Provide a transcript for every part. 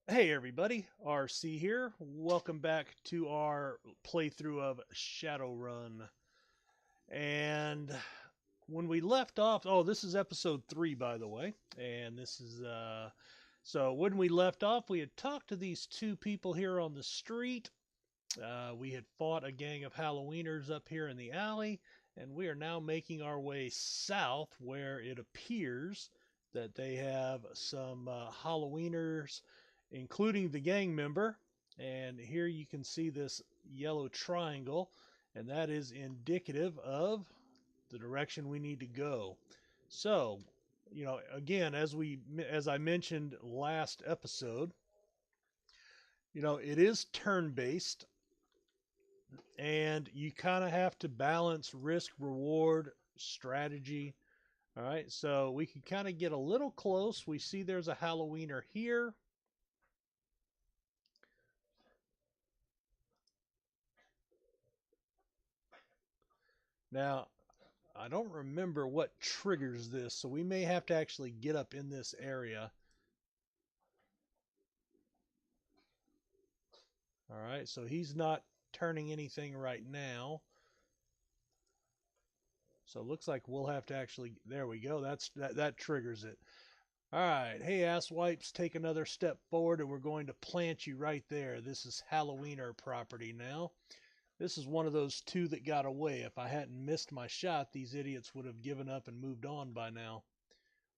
Hey everybody, RC here. Welcome back to our playthrough of Shadowrun. And when we left off, oh, this is episode 3 by the way. And this is so when we left off, we had talked to these two people here on the street. We had fought a gang of Halloweeners up here in the alley, and we are now making our way south where it appears that they have some Halloweeners, including the gang member. And here you can see this yellow triangle, and that is indicative of the direction we need to go. So, again, as I mentioned last episode, it is turn-based, and you kind of have to balance risk, reward, strategy. All right, so we can kind of get a little close. We see there's a Halloweener here. Now, I don't remember what triggers this, so we may have to actually get up in this area. All right, so he's not turning anything right now. So it looks like we'll have to actually, there we go, that triggers it. All right, hey asswipes, take another step forward and we're going to plant you right there. This is Halloweener property now. This is one of those two that got away. If I hadn't missed my shot, these idiots would have given up and moved on by now.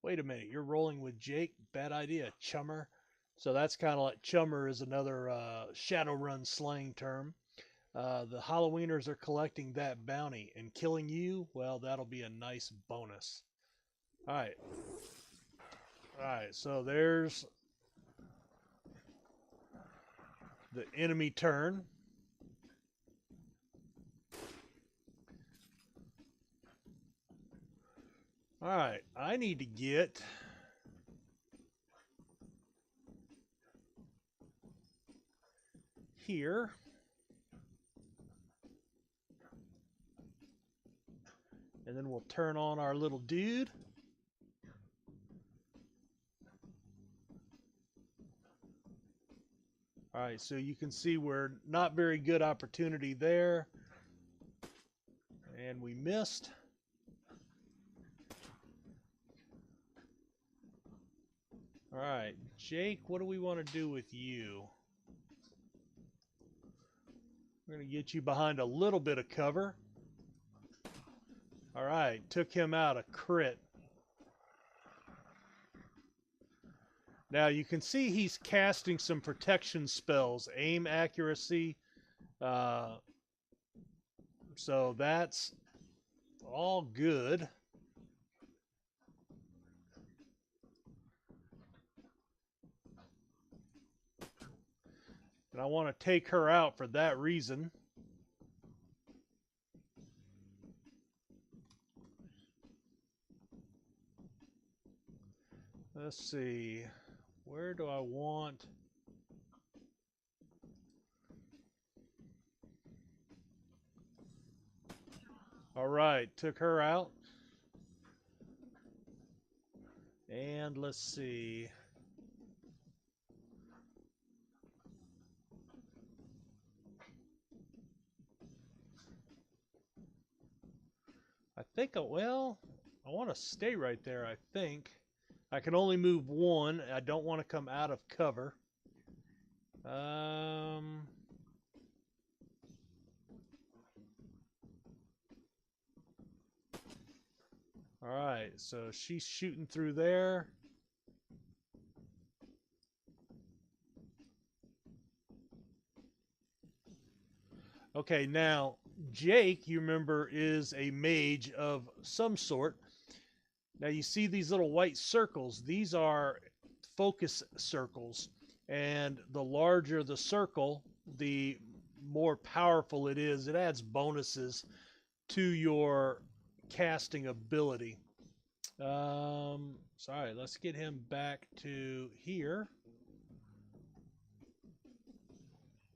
Wait a minute, you're rolling with Jake? Bad idea, chummer. So that's kind of like chummer is another Shadowrun slang term. The Halloweeners are collecting that bounty, and killing you, well, that'll be a nice bonus. Alright. Alright, so there's the enemy turn. Alright, I need to get here. And then we'll turn on our little dude. All right, so you can see we're not very good opportunity there. And we missed. All right, Jake, what do we want to do with you? We're going to get you behind a little bit of cover. All right, took him out, a crit. Now you can see he's casting some protection spells, aim accuracy. So that's all good. And I want to take her out for that reason. Let's see. Where do I want? All right, took her out. And let's see. I think, well, I want to stay right there, I think. I can only move one. I don't want to come out of cover. All right, so she's shooting through there. Okay, now Jake, you remember, is a mage of some sort. Now you see these little white circles. These are focus circles. And the larger the circle, the more powerful it is. It adds bonuses to your casting ability. Sorry, let's get him back to here.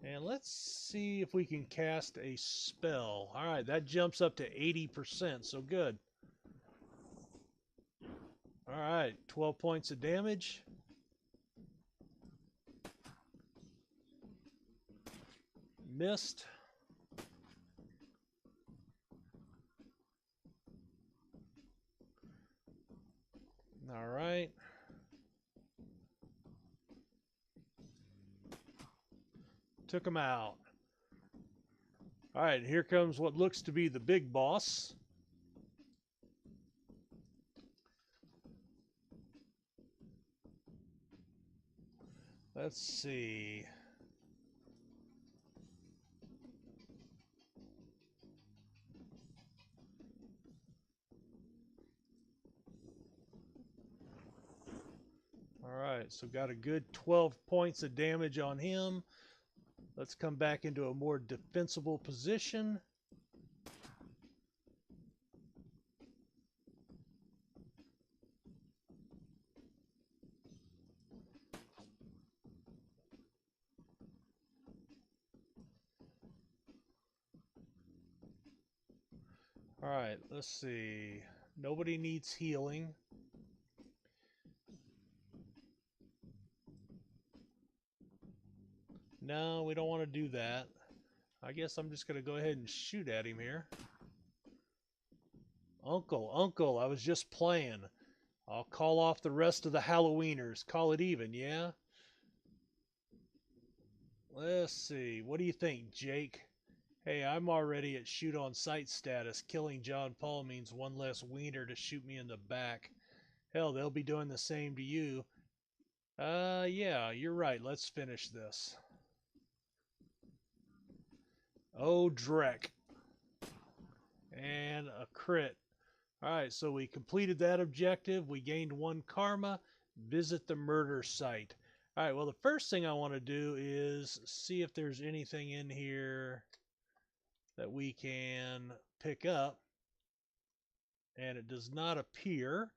And let's see if we can cast a spell. All right, that jumps up to 80%, so good. All right, 12 points of damage. Missed. All right. Took him out. All right, here comes what looks to be the big boss. Let's see. All right, so got a good 12 points of damage on him. Let's come back into a more defensible position. All right, let's see. Nobody needs healing. No, we don't want to do that. I guess I'm just going to go ahead and shoot at him here. Uncle, I was just playing. I'll call off the rest of the Halloweeners. Call it even, yeah? Let's see. What do you think, Jake? Hey, I'm already at shoot on sight status. Killing John Paul means one less wiener to shoot me in the back. Hell, they'll be doing the same to you. Yeah, you're right. Let's finish this. Oh, Drek. And a crit. Alright, so we completed that objective. We gained 1 karma. Visit the murder site. Alright, well, the first thing I want to do is see if there's anything in here that we can pick up. And it does not appear.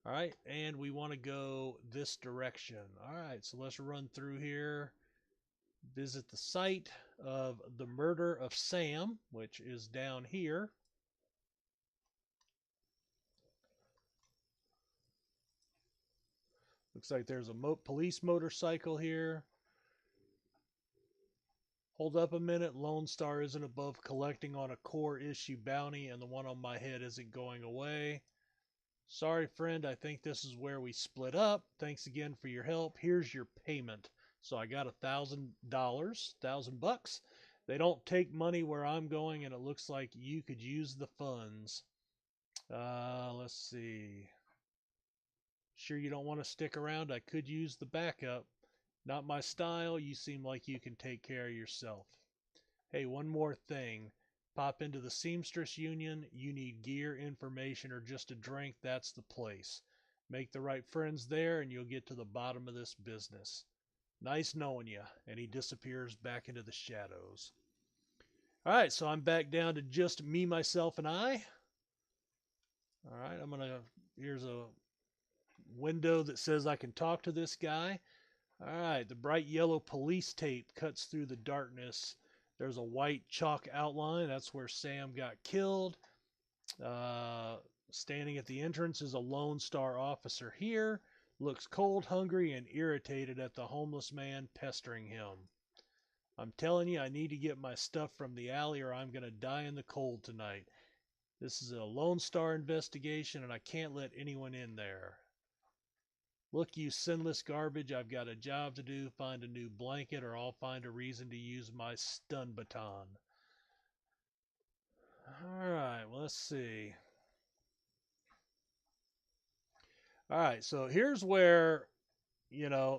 Alright, and we want to go this direction. Alright, so let's run through here. Visit the site of the murder of Sam, which is down here. Looks like there's a police motorcycle here. Hold up a minute. Lone Star isn't above collecting on a core issue bounty, and the one on my head isn't going away. Sorry, friend. I think this is where we split up. Thanks again for your help. Here's your payment. So I got $1,000, $1,000. They don't take money where I'm going, and it looks like you could use the funds. Let's see. Sure you don't want to stick around? I could use the backup. Not my style. You seem like you can take care of yourself. Hey, one more thing. Pop into the Seamstresses Union. You need gear, information, or just a drink. That's the place. Make the right friends there, and you'll get to the bottom of this business. Nice knowing you. And he disappears back into the shadows. All right, so I'm back down to just me, myself, and I. All right, here's a window that says I can talk to this guy. All right, the bright yellow police tape cuts through the darkness. There's a white chalk outline. That's where Sam got killed. Standing at the entrance is a Lone Star officer here. Looks cold, hungry, and irritated at the homeless man pestering him. I'm telling you, I need to get my stuff from the alley or I'm going to die in the cold tonight. This is a Lone Star investigation, and I can't let anyone in there. Look, you sinless garbage, I've got a job to do. Find a new blanket, or I'll find a reason to use my stun baton. Alright, well, let's see. Alright, so here's where,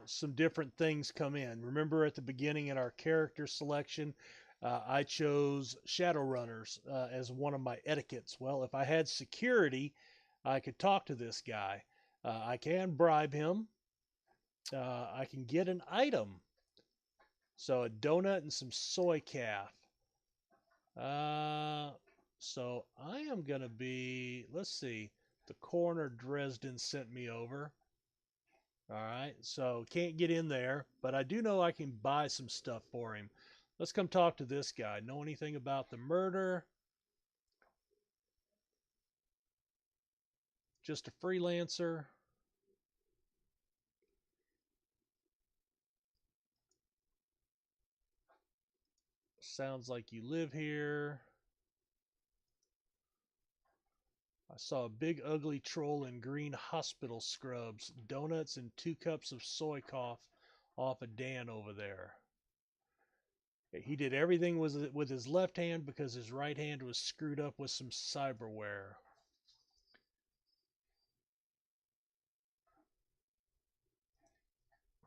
some different things come in. Remember at the beginning in our character selection, I chose Shadowrunners as one of my etiquettes. Well, if I had security, I could talk to this guy. I can bribe him. I can get an item. So a donut and some soy calf. So I am going to be, let's see, the coroner Dresden sent me over. All right, so can't get in there, but I do know I can buy some stuff for him. Let's come talk to this guy. Know anything about the murder? Just a freelancer. Sounds like you live here. I saw a big ugly troll in green hospital scrubs, donuts, and 2 cups of soy cough off of Dan over there. He did everything with his left hand because his right hand was screwed up with some cyberware.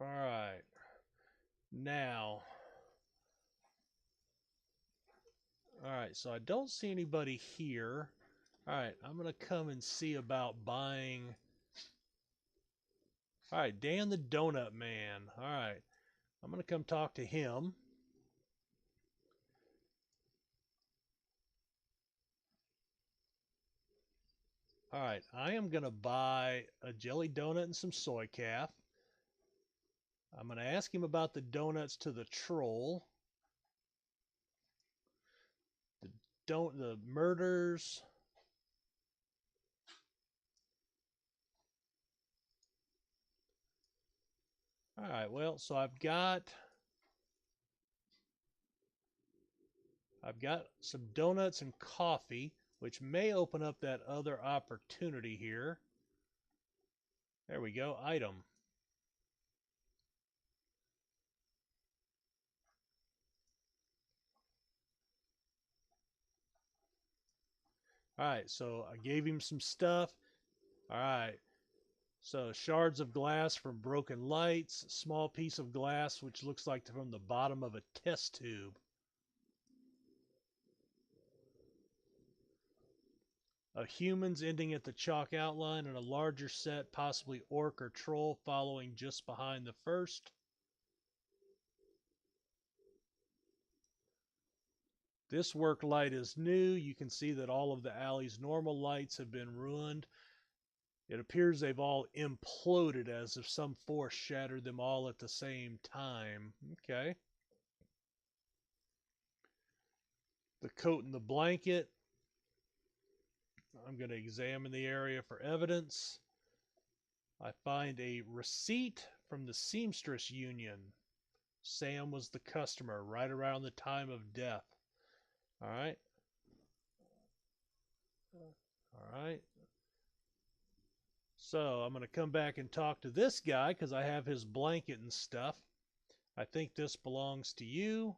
All right. Now, all right, so I don't see anybody here. All right, I'm going to come and see about buying. All right, Dan the Donut Man. All right, I'm going to come talk to him. All right, I am going to buy a jelly donut and some soy calf. I'm going to ask him about the donuts to the troll. The murders. All right, well, so I've got some donuts and coffee, which may open up that other opportunity here. There we go, item. All right, so I gave him some stuff. All right, so shards of glass from broken lights, small piece of glass which looks like from the bottom of a test tube. Of humans ending at the chalk outline, and a larger set, possibly orc or troll, following just behind the first. This work light is new. You can see that all of the alley's normal lights have been ruined. It appears they've all imploded as if some force shattered them all at the same time. Okay. The coat and the blanket. I'm going to examine the area for evidence. I find a receipt from the Seamstresses Union. Sam was the customer right around the time of death. All right. All right. So I'm going to come back and talk to this guy because I have his blanket and stuff. I think this belongs to you.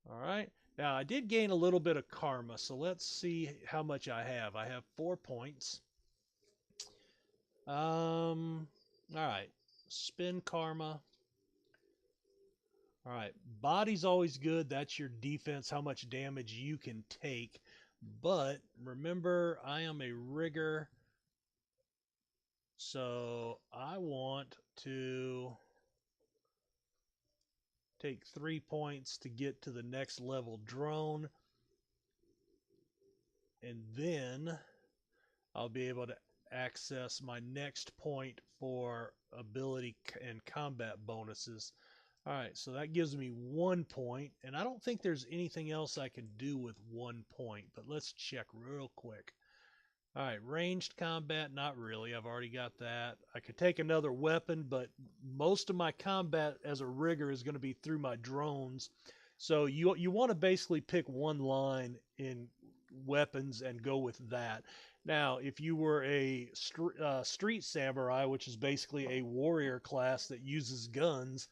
All right. Now, I did gain a little bit of karma, so let's see how much I have. I have 4 points. All right. Spin karma. All right. Body's always good. That's your defense, how much damage you can take. But remember, I am a rigger, so I want to take 3 points to get to the next level drone. And then I'll be able to access my next point for ability and combat bonuses. All right, so that gives me 1 point, and I don't think there's anything else I can do with 1 point, but let's check real quick. All right, ranged combat, not really. I've already got that. I could take another weapon, but most of my combat as a rigger is going to be through my drones. So you want to basically pick one line in weapons and go with that. Now, if you were a street samurai, which is basically a warrior class that uses guns,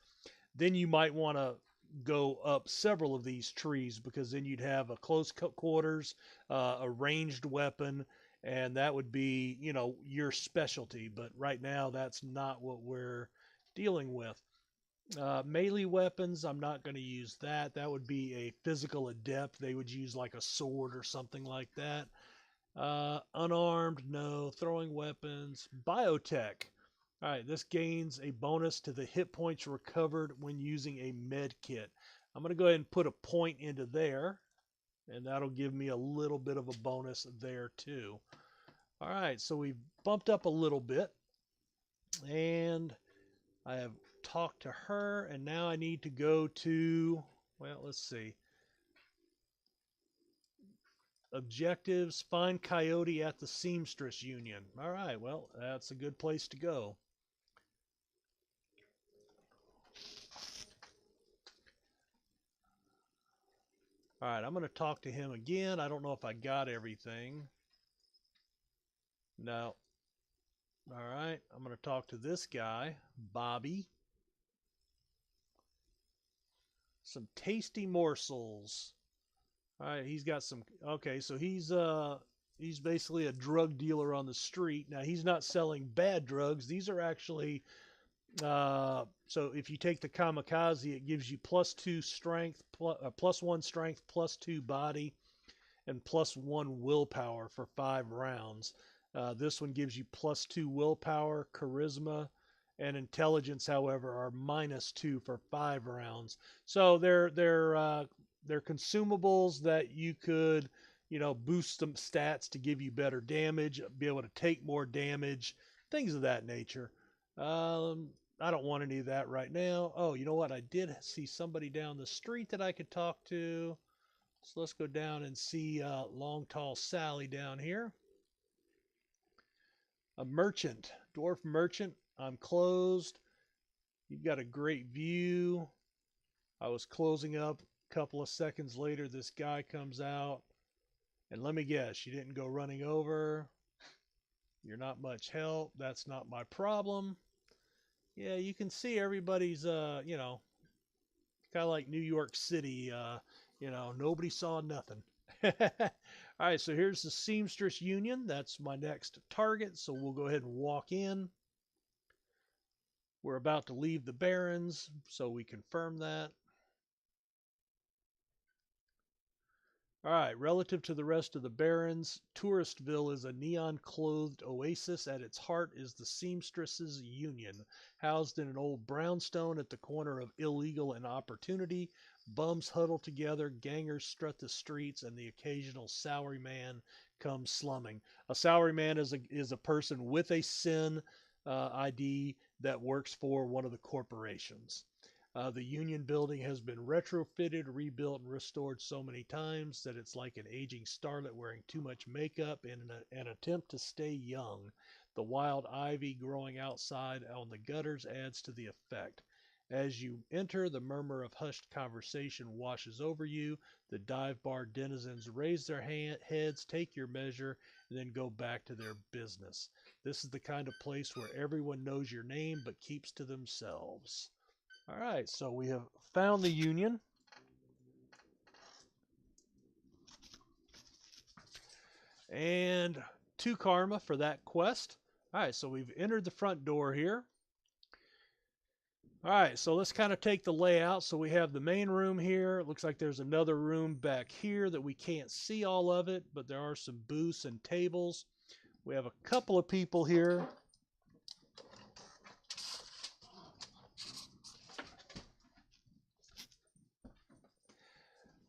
then you might want to go up several of these trees because then you'd have a close quarters, a ranged weapon, and that would be, you know, your specialty. But right now, that's not what we're dealing with. Melee weapons, I'm not going to use that. That would be a physical adept. They would use like a sword or something like that. Unarmed, no. Throwing weapons. Biotech. All right, this gains a bonus to the hit points recovered when using a med kit. I'm going to go ahead and put a point into there, and that'll give me a little bit of a bonus there too. All right, so we've bumped up a little bit, and I have talked to her, and now I need to go to, well, let's see. Objectives, find Coyote at the Seamstresses Union. All right, well, that's a good place to go. All right, I'm going to talk to him again. I don't know if I got everything. No. All right, I'm going to talk to this guy, Bobby. Some tasty morsels. All right, he's got some. Okay, so he's basically a drug dealer on the street. Now he's not selling bad drugs. These are actually so if you take the kamikaze, it gives you +2 strength, +1 strength, +2 body, and +1 willpower for 5 rounds. This one gives you +2 willpower, charisma, and intelligence. However, are -2 for 5 rounds. So they're consumables that you could boost some stats to give you better damage, be able to take more damage, things of that nature. I don't want any of that right now. Oh, you know what? I did see somebody down the street that I could talk to. So let's go down and see Long Tall Sally down here. A merchant, dwarf merchant. I'm closed. You've got a great view. I was closing up. A couple of seconds later, this guy comes out. And let me guess, you didn't go running over. You're not much help. That's not my problem. Yeah, you can see everybody's, kind of like New York City. Nobody saw nothing. All right, so here's the Seamstress Union. That's my next target, so we'll go ahead and walk in. We're about to leave the Barrens, so we confirm that. All right, relative to the rest of the Barrens, Touristville is a neon-clothed oasis. At its heart is the Seamstresses Union, housed in an old brownstone at the corner of illegal and opportunity. Bums huddle together, gangers strut the streets, and the occasional salaryman comes slumming. A salaryman is a person with a SIN ID that works for one of the corporations. The Union building has been retrofitted, rebuilt, and restored so many times that it's like an aging starlet wearing too much makeup in an attempt to stay young. The wild ivy growing outside on the gutters adds to the effect. As you enter, the murmur of hushed conversation washes over you. The dive bar denizens raise their heads, take your measure, and then go back to their business. This is the kind of place where everyone knows your name but keeps to themselves. All right, so we have found the Union. And 2 karma for that quest. All right, so we've entered the front door here. All right, so let's kind of take the layout. So we have the main room here. It looks like there's another room back here that we can't see all of it, but there are some booths and tables. We have a couple of people here.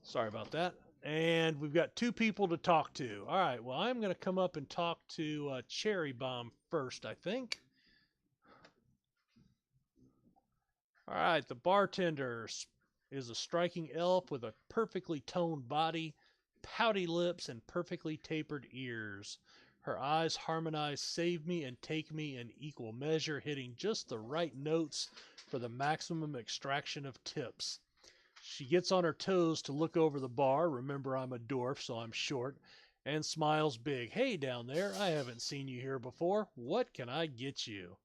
Sorry about that. And we've got 2 people to talk to. All right, well, I'm going to come up and talk to Cherry Bomb first, I think. All right, the bartender is a striking elf with a perfectly toned body, pouty lips, and perfectly tapered ears. Her eyes harmonize save me and take me in equal measure, hitting just the right notes for the maximum extraction of tips. She gets on her toes to look over the bar. Remember, I'm a dwarf, so I'm short. And smiles big. Hey, down there, I haven't seen you here before. What can I get you?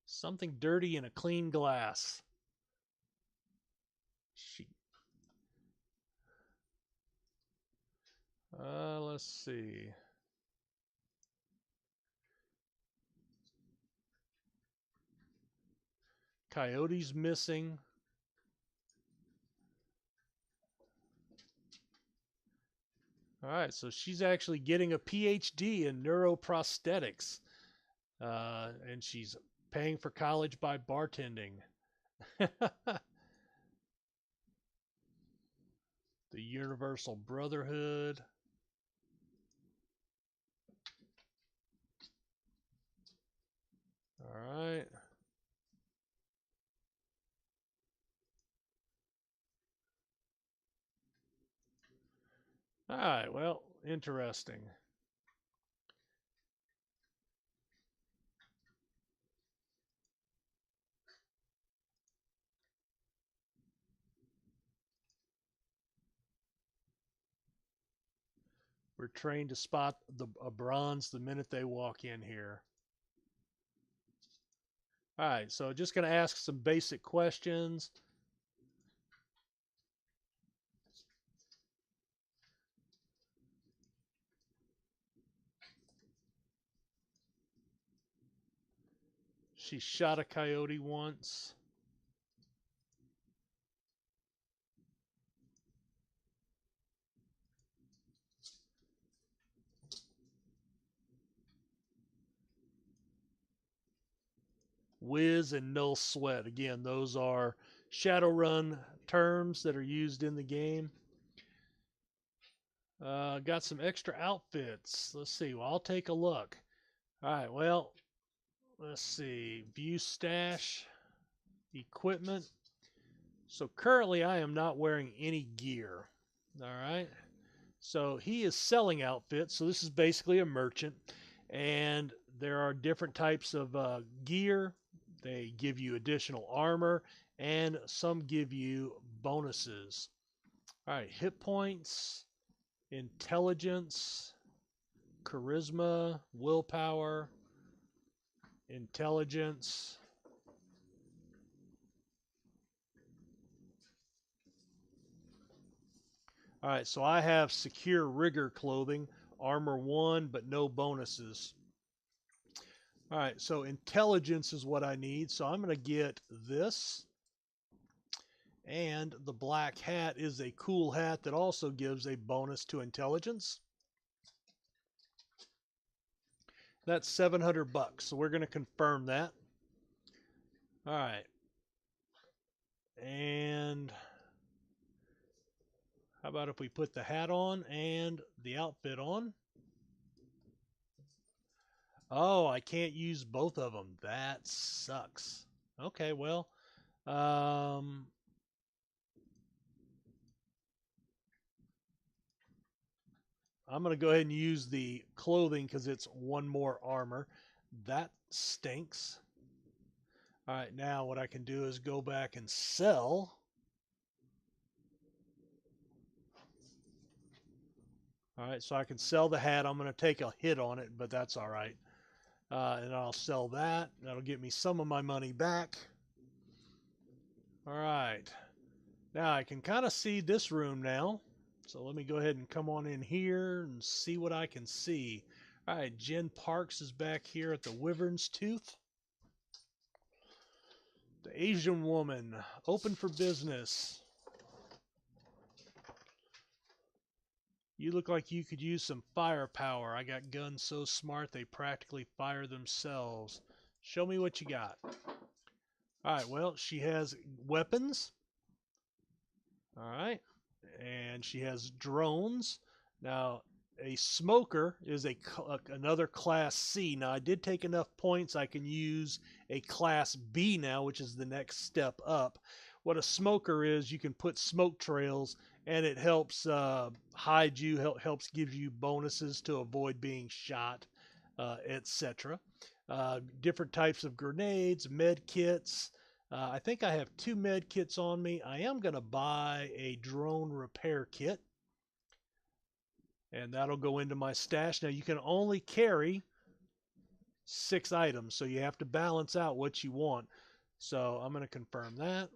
Something dirty in a clean glass. Let's see. Coyote's missing. All right, so she's actually getting a PhD in neuroprosthetics, and she's paying for college by bartending. The Universal Brotherhood. All right. All right, well, interesting. We're trained to spot a bronze the minute they walk in here. All right, so just going to ask some basic questions. She shot a coyote once. Whiz and null sweat. Again, those are Shadowrun terms that are used in the game. Got some extra outfits. Let's see. Well, I'll take a look. All right. Well, let's see. View stash, equipment. So currently I am not wearing any gear. All right. So he is selling outfits. So this is basically a merchant. And there are different types of gear. They give you additional armor, and some give you bonuses. All right, hit points, intelligence, charisma, willpower, intelligence. All right, so I have secure rigor clothing, armor 1, but no bonuses. All right, so intelligence is what I need. So I'm going to get this. And the black hat is a cool hat that also gives a bonus to intelligence. That's $700. So we're going to confirm that. All right. And how about if we put the hat on and the outfit on? Oh, I can't use both of them. That sucks. Okay, well, I'm going to go ahead and use the clothing because it's one more armor. That stinks. All right, now what I can do is go back and sell. All right, so I can sell the hat. I'm going to take a hit on it, but that's all right. And I'll sell that. That'll get me some of my money back. All right. Now I can kind of see this room now. So let me go ahead and come on in here and see what I can see. All right, Jen Parks is back here at the Wyvern's Tooth. The Asian woman, open for business. You look like you could use some firepower. I got guns so smart they practically fire themselves. Show me what you got. All right, well, she has weapons. All right, and she has drones. Now, a smoker is another class C. Now, I did take enough points. I can use a class B now, which is the next step up. What a smoker is, you can put smoke trails, and it helps hide you, helps give you bonuses to avoid being shot, etc. Different types of grenades, med kits. I think I have 2 med kits on me. I am going to buy a drone repair kit. And that'll go into my stash. Now you can only carry 6 items, so you have to balance out what you want. So I'm going to confirm that.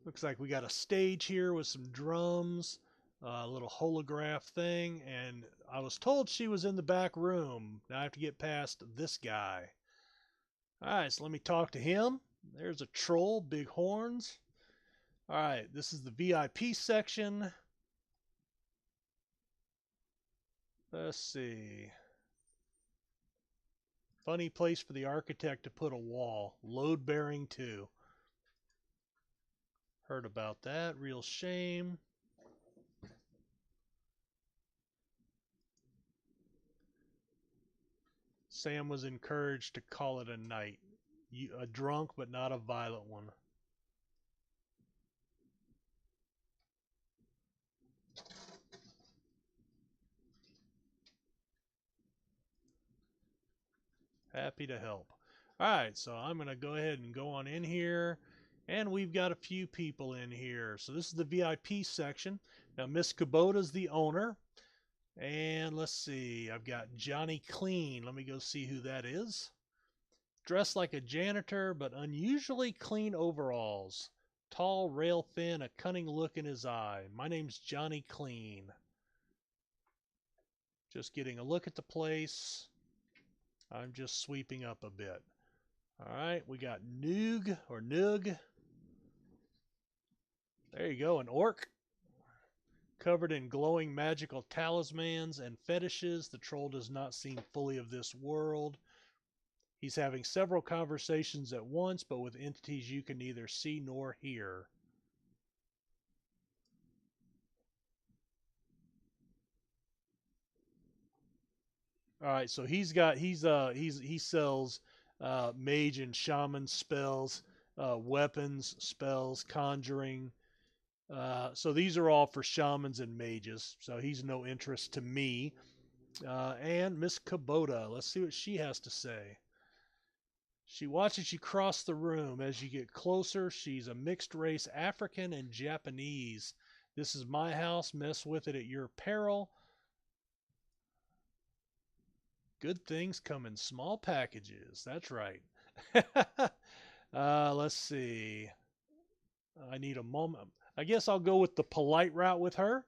Looks like we got a stage here with some drums, a little holograph thing, and I was told she was in the back room. Now I have to get past this guy. All right, so let me talk to him. There's a troll, big horns. All right, this is the VIP section. Let's see. Funny place for the architect to put a wall. Load bearing too. Heard about that. Real shame. Sam was encouraged to call it a night. A drunk, but not a violent one. Happy to help. All right, so I'm going to go ahead and go on in here. And we've got a few people in here. So this is the VIP section. Now, Miss Kubota's the owner. And let's see, I've got Johnny Clean. Let me go see who that is. Dressed like a janitor, but unusually clean overalls. Tall, rail thin, a cunning look in his eye. My name's Johnny Clean. Just getting a look at the place. I'm just sweeping up a bit. All right, we got Noog or Noog. There you go, an orc. Covered in glowing magical talismans and fetishes, the troll does not seem fully of this world. He's having several conversations at once, but with entities you can neither see nor hear. All right, so he sells mage and shaman spells, weapons, spells, conjuring. So these are all for shamans and mages. So he's no interest to me. And Miss Kubota, let's see what she has to say. She watches you cross the room. As you get closer, she's a mixed race African and Japanese. This is my house. Mess with it at your peril. Good things come in small packages. That's right. Let's see. I need a moment. I guess I'll go with the polite route with her.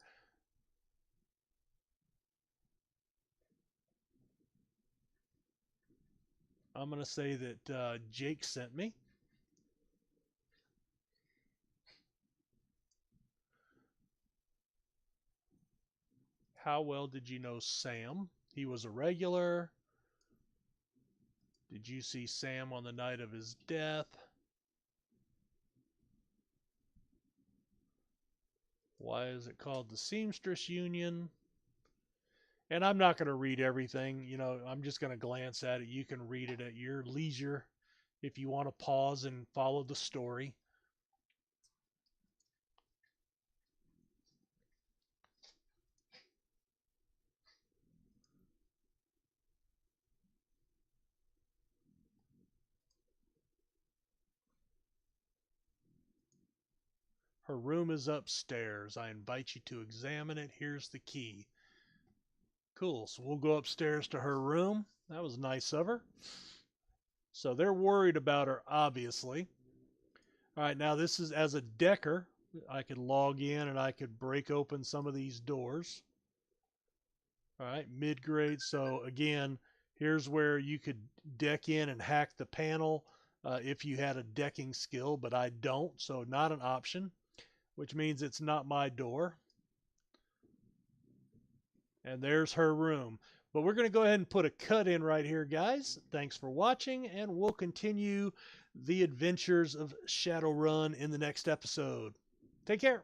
I'm going to say that Jake sent me. How well did you know Sam? He was a regular. Did you see Sam on the night of his death? Why is it called the Seamstresses Union? And I'm not going to read everything. You know, I'm just going to glance at it. You can read it at your leisure if you want to pause and follow the story. Her room is upstairs. I invite you to examine it. Here's the key. Cool. So we'll go upstairs to her room. That was nice of her. So they're worried about her, obviously. All right, now this is as a decker. I could log in and I could break open some of these doors. All right, mid-grade. So again, here's where you could deck in and hack the panel if you had a decking skill, but I don't, so not an option, which means it's not my door. And there's her room. But we're going to go ahead and put a cut in right here, guys. Thanks for watching, and we'll continue the adventures of Shadowrun in the next episode. Take care.